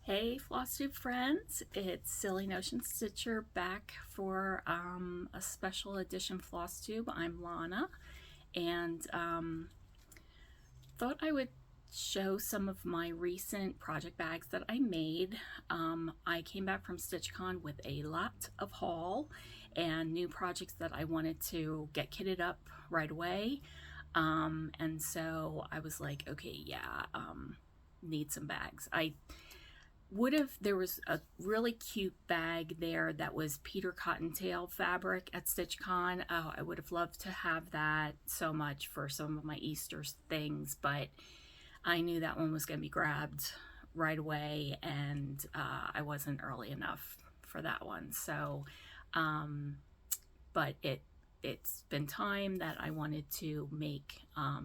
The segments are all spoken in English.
Hey FLOSSTUBE friends, it's Silly Notion Stitcher back for a special edition FLOSSTUBE. I'm Lana and thought I would show some of my recent project bags that I made. I came back from StitchCon with a lot of haul and new projects that I wanted to get kitted up right away. And so I was like, okay, yeah, need some bags. There was a really cute bag there that was Peter Cottontail fabric at StitchCon. Oh, I would have loved to have that so much for some of my Easter things, but I knew that one was going to be grabbed right away, and I wasn't early enough for that one. So, but it's been time that I wanted to make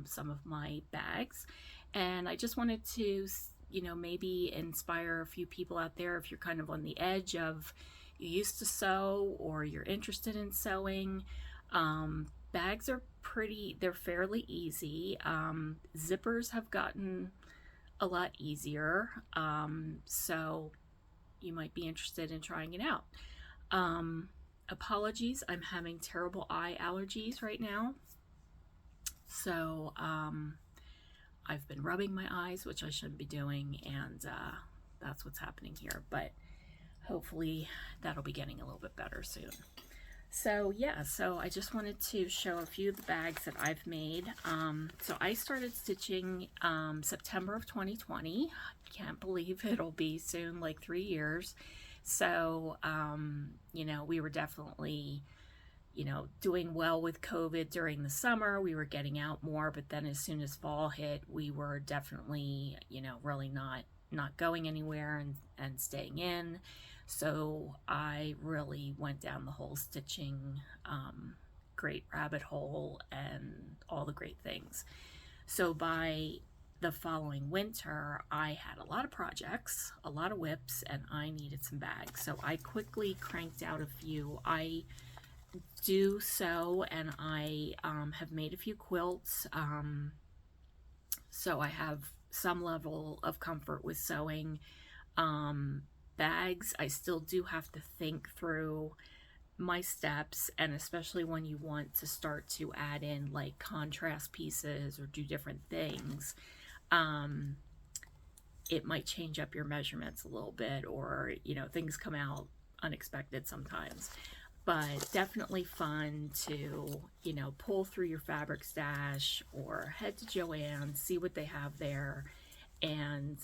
some of my bags, and I just wanted to maybe inspire a few people out there if you're kind of on the edge of you used to sew or you're interested in sewing. Bags are they're fairly easy. Zippers have gotten a lot easier, so you might be interested in trying it out. Apologies, I'm having terrible eye allergies right now, so I've been rubbing my eyes, which I shouldn't be doing, and that's what's happening here, but hopefully that'll be getting a little bit better soon. So yeah, so I just wanted to show a few of the bags that I've made. So I started stitching September of 2020. Can't believe it'll be soon like 3 years. So we were definitely doing well with COVID during the summer. We were getting out more, but then as soon as fall hit, we were definitely, really not going anywhere and staying in. So I really went down the whole stitching great rabbit hole and all the great things. So by the following winter, I had a lot of projects, a lot of whips, and I needed some bags. So I quickly cranked out a few. I do sew, and I have made a few quilts, so I have some level of comfort with sewing. Bags, I still do have to think through my steps, and especially when you want to start to add in like contrast pieces or do different things, it might change up your measurements a little bit, or things come out unexpected sometimes. But definitely fun to, pull through your fabric stash or head to Joann, see what they have there, and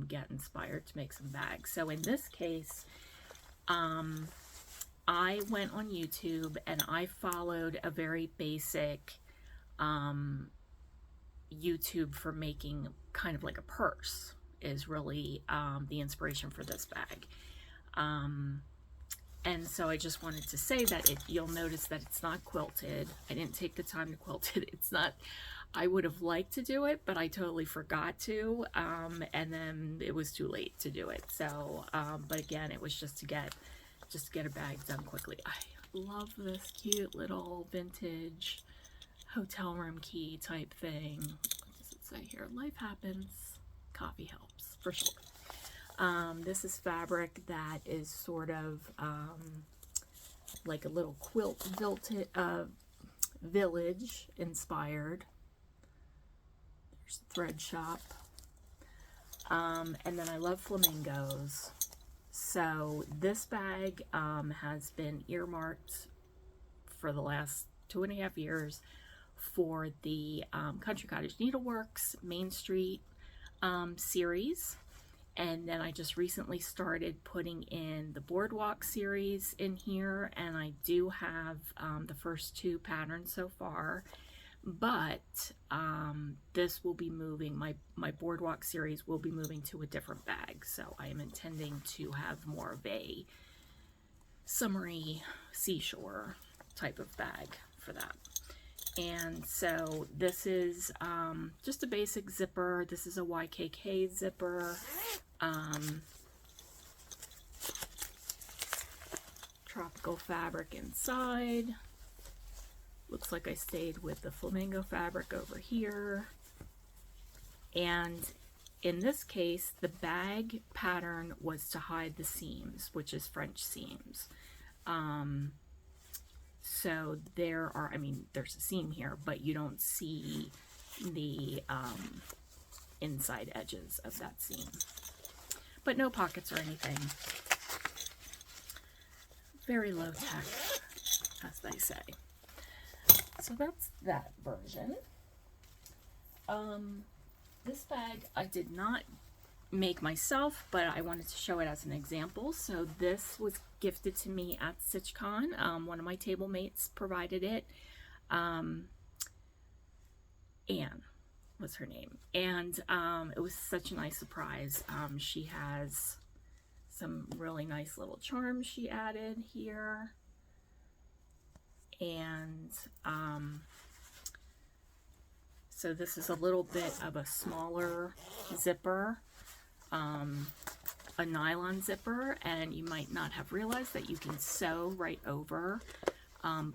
get inspired to make some bags. So in this case, I went on YouTube and I followed a very basic YouTube for making kind of like a purse is really the inspiration for this bag. And so I just wanted to say that you'll notice that it's not quilted. I didn't take the time to quilt it. It's not, I would have liked to do it, but I totally forgot to. And then it was too late to do it. So, but again, it was just to get a bag done quickly. I love this cute little vintage hotel room key type thing. What does it say here? Life happens, coffee helps, for sure. This is fabric that is sort of like a little quilt village inspired. There's the thread shop. And then I love flamingos. So this bag has been earmarked for the last 2.5 years for the Country Cottage Needleworks Main Street series. And then I just recently started putting in the Boardwalk series in here, and I do have the first 2 patterns so far, but this will be moving, my Boardwalk series will be moving to a different bag, so I am intending to have more of a summery seashore type of bag for that. And so this is just a basic zipper. This is a YKK zipper. Tropical fabric inside. Looks like I stayed with the flamingo fabric over here. And in this case, the bag pattern was to hide the seams, which is French seams. So there are, I mean, there's a seam here, but you don't see the inside edges of that seam. But no pockets or anything. Very low tech, as they say. So that's that version. This bag I did not make myself, but I wanted to show it as an example. So this was gifted to me at StitchCon. One of my table mates provided it. Anne was her name, and it was such a nice surprise. She has some really nice little charms she added here, and so this is a little bit of a smaller zipper, a nylon zipper, and you might not have realized that you can sew right over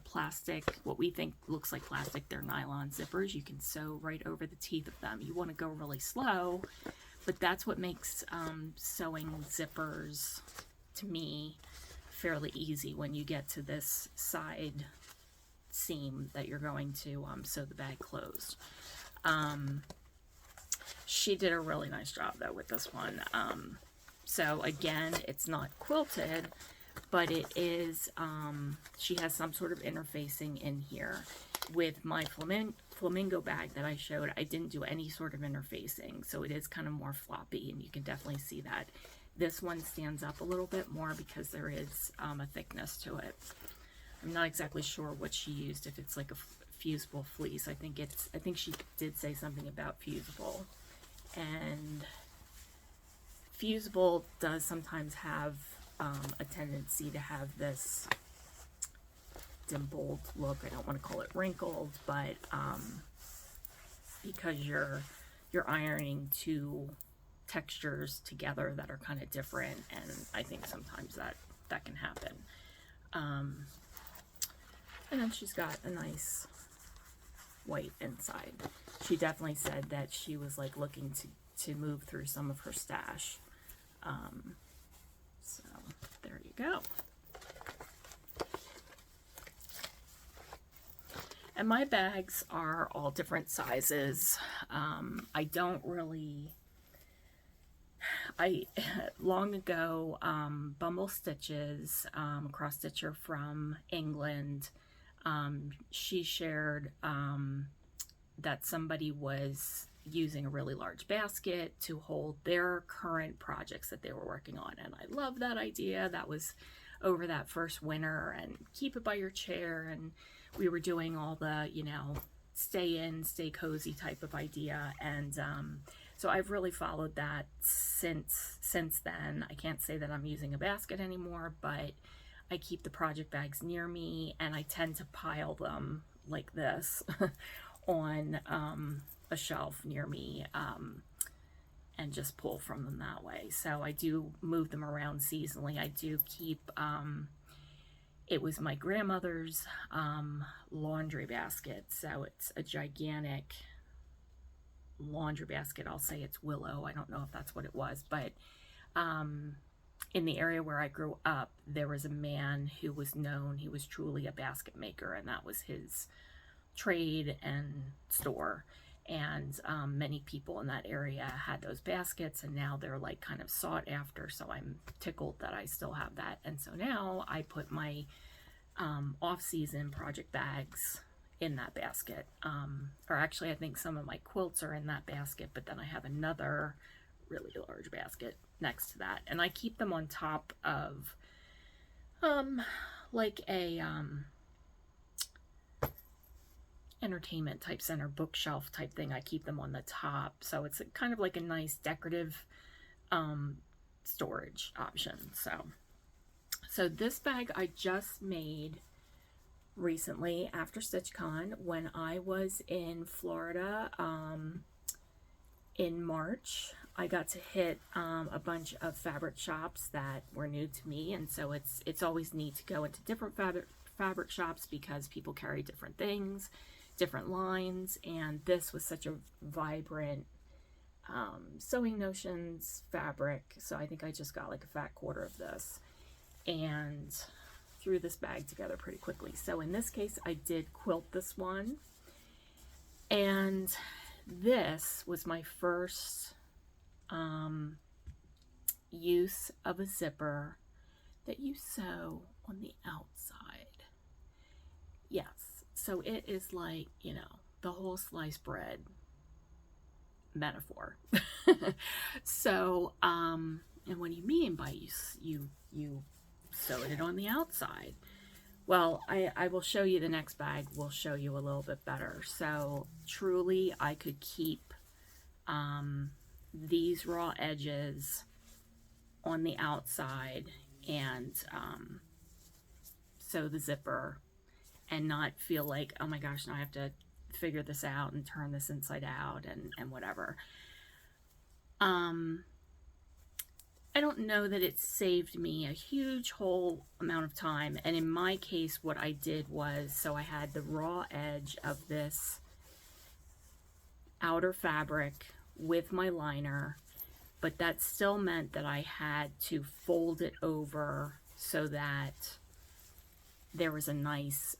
plastic, what we think looks like plastic. They're nylon zippers. You can sew right over the teeth of them. You want to go really slow, but that's what makes sewing zippers, to me, fairly easy when you get to this side seam that you're going to sew the bag closed. She did a really nice job though with this one. So again, it's not quilted, but it is, she has some sort of interfacing in here. With my flamingo bag that I showed, I didn't do any sort of interfacing, so it is kind of more floppy, and you can definitely see that. This one stands up a little bit more because there is a thickness to it. I'm not exactly sure what she used, if it's like a fusible fleece. I think she did say something about fusible, and fusible does sometimes have a tendency to have this dimpled look. I don't want to call it wrinkled, but because you're ironing two textures together that are kind of different, and I think sometimes that can happen. And then she's got a nice white inside. She definitely said that she was like looking to move through some of her stash. So there you go. And my bags are all different sizes. Long ago, Bumble Stitches, a cross stitcher from England, she shared that somebody was using a really large basket to hold their current projects that they were working on. And I love that idea. That was over that first winter, and keep it by your chair. And we were doing all the, you know, stay in, stay cozy type of idea. And so I've really followed that since then. I can't say that I'm using a basket anymore, but I keep the project bags near me, and I tend to pile them like this on a shelf near me, and just pull from them that way. So I do move them around seasonally. I do keep, it was my grandmother's laundry basket, so it's a gigantic laundry basket. I'll say it's willow. I don't know if that's what it was, but in the area where I grew up, there was a man who was known, he was truly a basket maker, and that was his trade and store. And many people in that area had those baskets, and now they're like kind of sought after, so I'm tickled that I still have that. And so now I put my off-season project bags in that basket, or actually I think some of my quilts are in that basket, but then I have another really large basket next to that, and I keep them on top of like a entertainment type center bookshelf type thing. I keep them on the top, so it's kind of like a nice decorative storage option. So this bag I just made recently after StitchCon. When I was in Florida in March, I got to hit a bunch of fabric shops that were new to me, and so it's always neat to go into different fabric shops because people carry different things, different lines, and this was such a vibrant Sewing Notions fabric. So I think I just got like a fat quarter of this and threw this bag together pretty quickly. So in this case, I did quilt this one. And this was my first use of a zipper that you sew on the outside. Yes, so it is like, you know, the whole sliced bread metaphor. So, and what do you mean by you sewed it on the outside? Well, I will show you the next bag. Will show you a little bit better. So truly, I could keep these raw edges on the outside and sew the zipper and not feel like, oh my gosh, now I have to figure this out and turn this inside out and whatever. I don't know that it saved me a huge whole amount of time. And in my case, what I did was, so I had the raw edge of this outer fabric with my liner, but that still meant that I had to fold it over so that there was a nice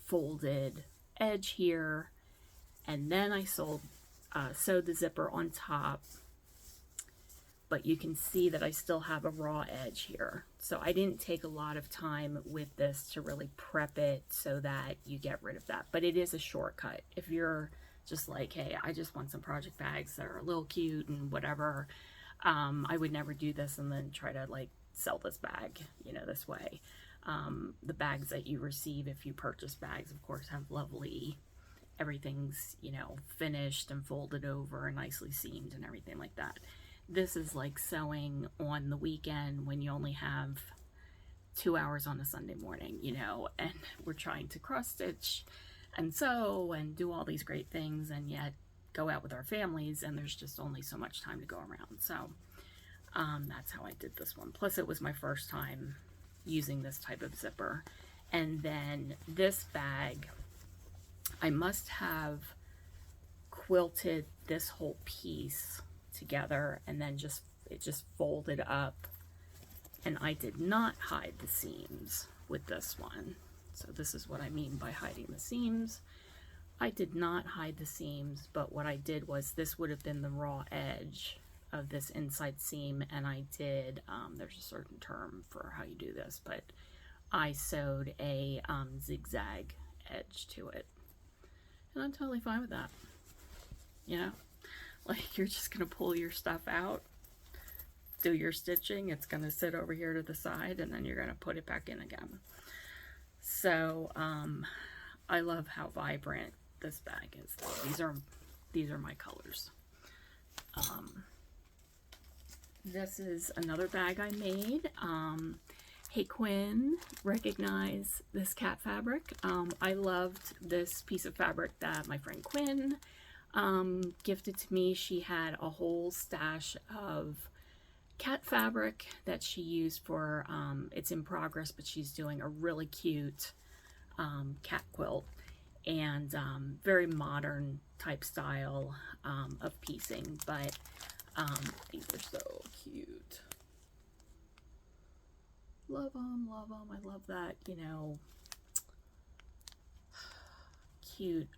folded edge here. And then I sewed the zipper on top. But you can see that I still have a raw edge here. So I didn't take a lot of time with this to really prep it so that you get rid of that. But it is a shortcut. If you're just like, hey, I just want some project bags that are a little cute and whatever, I would never do this and then try to like sell this bag, you know, this way. The bags that you receive if you purchase bags, of course, have lovely, everything's, you know, finished and folded over and nicely seamed and everything like that. This is like sewing on the weekend when you only have 2 hours on a Sunday morning, you know, and we're trying to cross stitch and sew and do all these great things and yet go out with our families and there's just only so much time to go around. So that's how I did this one. Plus it was my first time using this type of zipper. And then this bag, I must have quilted this whole piece together and then it just folded up, and I did not hide the seams with this one. So this is what I mean by hiding the seams. I did not hide the seams, but what I did was this would have been the raw edge of this inside seam, and I did there's a certain term for how you do this, but I sewed a zigzag edge to it, and I'm totally fine with that, you know. Like, you're just going to pull your stuff out, do your stitching, it's going to sit over here to the side, and then you're going to put it back in again. So, I love how vibrant this bag is. These are my colors. This is another bag I made. Hey Quinn, recognize this cat fabric. I loved this piece of fabric that my friend Quinn gifted to me. She had a whole stash of cat fabric that she used for, it's in progress, but she's doing a really cute cat quilt, and very modern type style of piecing, but these are so cute. Love them, love them. I love that, you know, cute,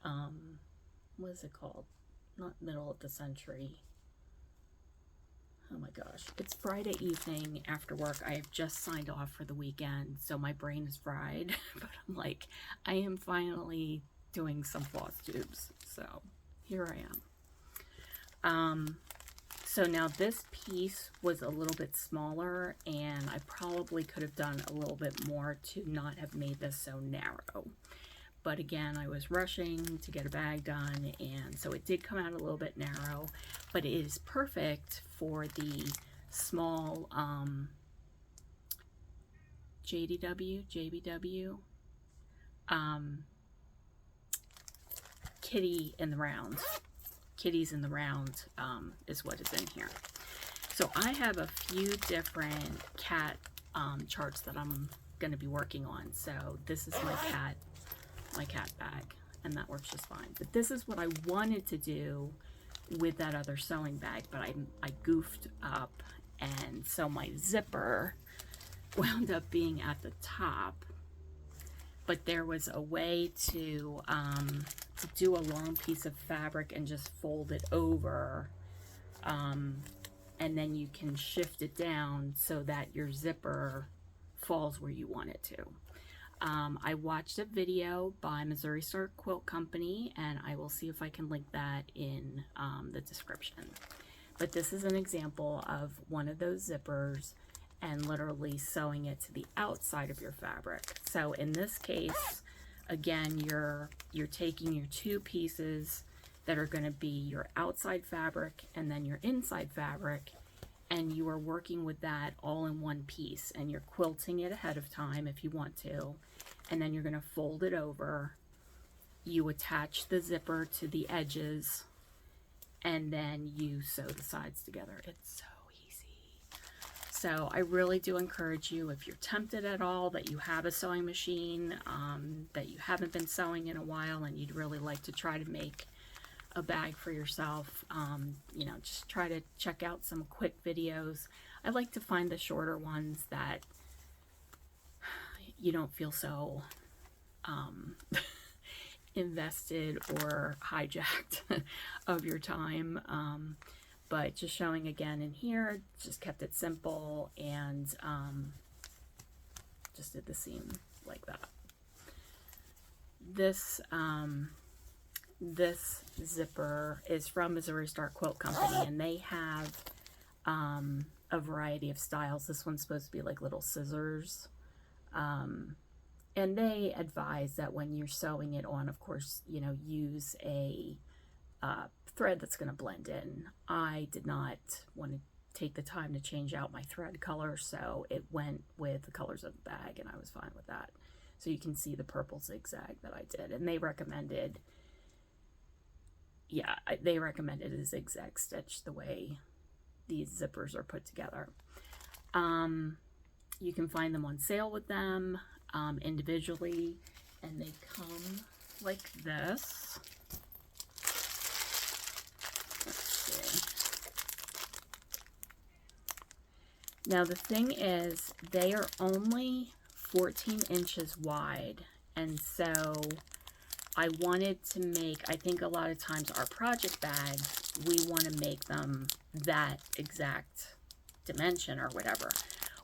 what is it called? Not middle of the century. Oh my gosh. It's Friday evening after work. I have just signed off for the weekend, so my brain is fried. But I'm like, I am finally doing some floss tubes. So here I am. So now this piece was a little bit smaller, and I probably could have done a little bit more to not have made this so narrow. But again, I was rushing to get a bag done, and so it did come out a little bit narrow, but it is perfect for the small JBW kitty in the round. Kitties in the round is what is in here. So I have a few different cat charts that I'm going to be working on. So this is my cat bag, and that works just fine. But this is what I wanted to do with that other sewing bag, but I goofed up, and so my zipper wound up being at the top. But there was a way to do a long piece of fabric and just fold it over, and then you can shift it down so that your zipper falls where you want it to. I watched a video by Missouri Star Quilt Company, and I will see if I can link that in the description. But this is an example of one of those zippers and literally sewing it to the outside of your fabric. So in this case, again, you're taking your two pieces that are going to be your outside fabric and then your inside fabric, and you are working with that all in one piece, and you're quilting it ahead of time if you want to, and then you're going to fold it over. You attach the zipper to the edges, and then you sew the sides together. It's so easy. So I really do encourage you, if you're tempted at all, that you have a sewing machine, that you haven't been sewing in a while, and you'd really like to try to make a bag for yourself, you know, just try to check out some quick videos. I like to find the shorter ones that you don't feel so invested or hijacked of your time. But just showing again in here, just kept it simple, and just did the seam like that. This this zipper is from Missouri Star Quilt Company, and they have a variety of styles. This one's supposed to be like little scissors, and they advise that when you're sewing it on, of course, you know, use a thread that's going to blend in. I did not want to take the time to change out my thread color, so it went with the colors of the bag, and I was fine with that. So you can see the purple zigzag that I did, and they recommended, yeah, they recommended a zigzag stitch the way these zippers are put together. You can find them on sale with them individually, and they come like this. Let's see. Now the thing is, they are only 14 inches wide, and so I wanted to make, I think a lot of times our project bags, we want to make them that exact dimension or whatever.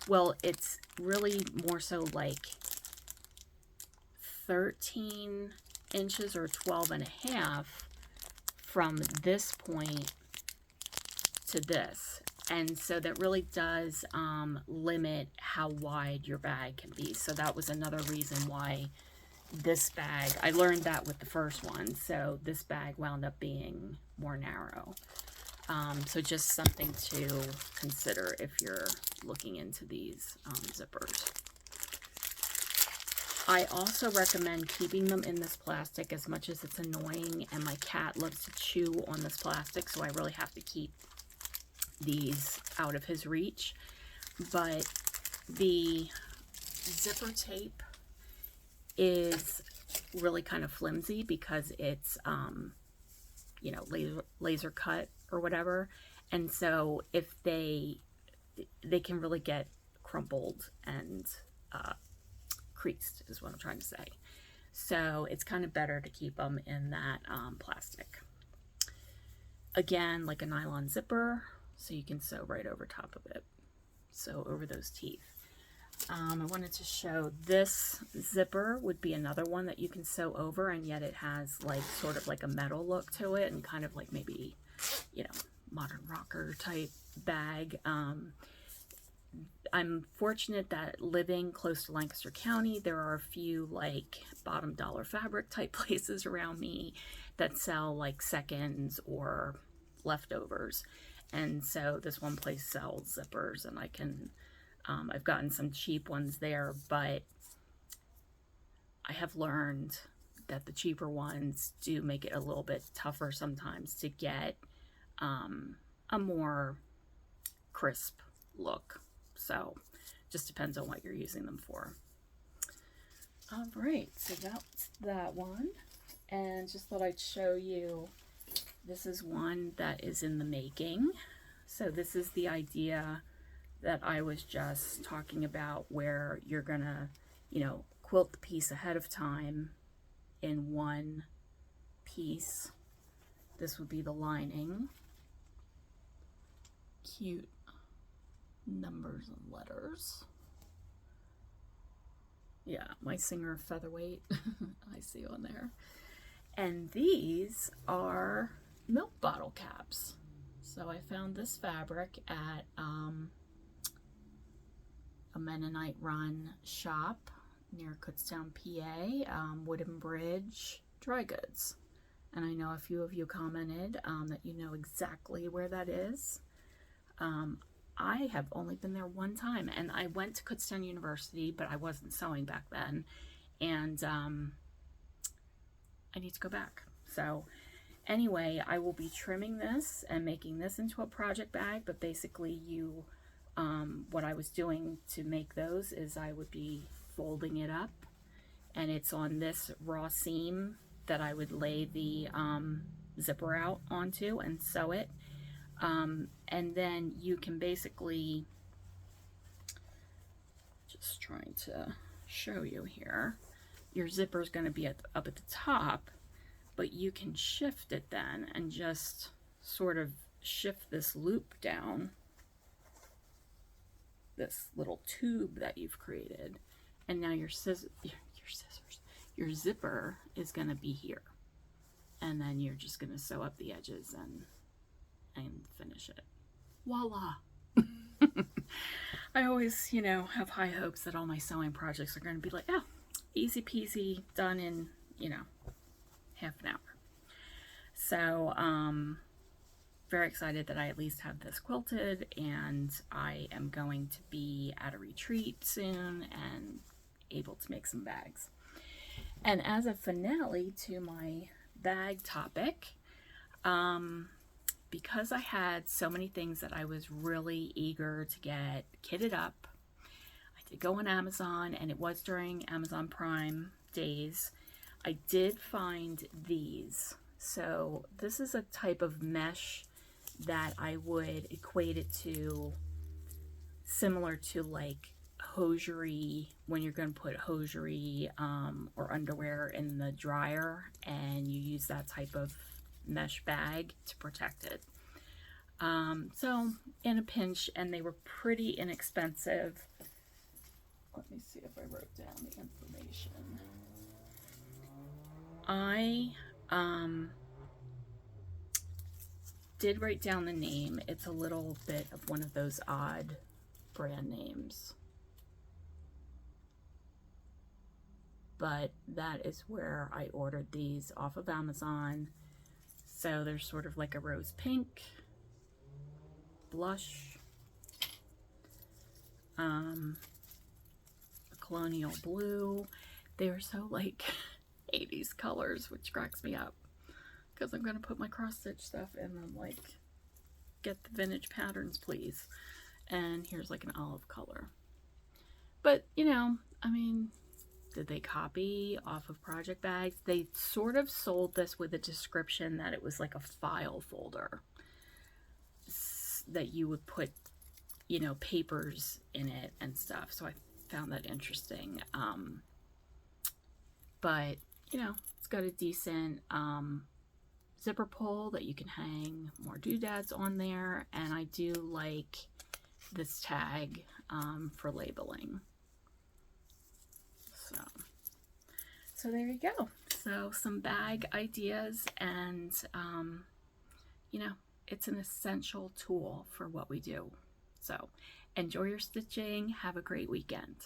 Well, it's really more so like 13 inches or 12 and a half from this point to this. And so that really does limit how wide your bag can be. So that was another reason why this bag, I learned that with the first one, so this bag wound up being more narrow. So just something to consider if you're looking into these zippers. I also recommend keeping them in this plastic, as much as it's annoying, and my cat loves to chew on this plastic, so I really have to keep these out of his reach. But the zipper tape is really kind of flimsy because it's you know, laser cut or whatever, and so if they can really get crumpled and creased is what I'm trying to say. So it's kind of better to keep them in that plastic. Again, like a nylon zipper, so you can sew right over top of it, sew over those teeth. I wanted to show this zipper would be another one that you can sew over, and yet it has like sort of like a metal look to it, and kind of like maybe, you know, modern rocker type bag. I'm fortunate that living close to Lancaster County, there are a few like bottom dollar fabric type places around me that sell like seconds or leftovers. And so this one place sells zippers, and I can, I've gotten some cheap ones there, but I have learned that the cheaper ones do make it a little bit tougher sometimes to get a more crisp look. So just depends on what you're using them for. All right, so that's that one, and just thought I'd show you This is one that is in the making. So this is the idea that I was just talking about, where you're gonna, you know, quilt the piece ahead of time in one piece. This would be the lining. Cute numbers and letters. Yeah, my Singer Featherweight I see on there. And these are milk bottle caps. So I found this fabric at a Mennonite run shop near Kutztown PA, Wooden Bridge Dry Goods. And I know a few of you commented that you know exactly where that is. I have only been there one time, and I went to Kutztown University, but I wasn't sewing back then, and I need to go back. So anyway, I will be trimming this and making this into a project bag, but basically what I was doing to make those is I would be folding it up, and it's on this raw seam that I would lay the zipper out onto and sew it. And then you can basically, just trying to show you here, your zipper is going to be up at the top, but you can shift it then and just sort of shift this loop down, this little tube that you've created, and now your zipper is going to be here, and then you're just going to sew up the edges and finish it. Voila. I always, you know, have high hopes that all my sewing projects are going to be like, oh, easy peasy, done in, you know, half an hour. So, very excited that I at least have this quilted, and I am going to be at a retreat soon and able to make some bags. And as a finale to my bag topic, because I had so many things that I was really eager to get kitted up, I did go on Amazon, and it was during Amazon Prime days. I did find these. So this is a type of mesh that I would equate it to, similar to like hosiery, when you're going to put hosiery or underwear in the dryer, and you use that type of mesh bag to protect it. So in a pinch, and they were pretty inexpensive. Let me see if I wrote down the information. I did write down the name. It's a little bit of one of those odd brand names, but that is where I ordered these, off of Amazon. So they're sort of like a rose pink, blush, a colonial blue. They are so like 80s colors, which cracks me up, because I'm going to put my cross stitch stuff in them, like, get the vintage patterns please. And here's like an olive color. But you know, I mean, did they copy off of project bags? They sort of sold this with a description that it was like a file folder that you would put, you know, papers in it and stuff. So I found that interesting. But you know, it's got a decent zipper pull that you can hang more doodads on there, and I do like this tag for labeling. So there you go. So some bag ideas, and you know, it's an essential tool for what we do. So enjoy your stitching. Have a great weekend.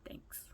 Thanks.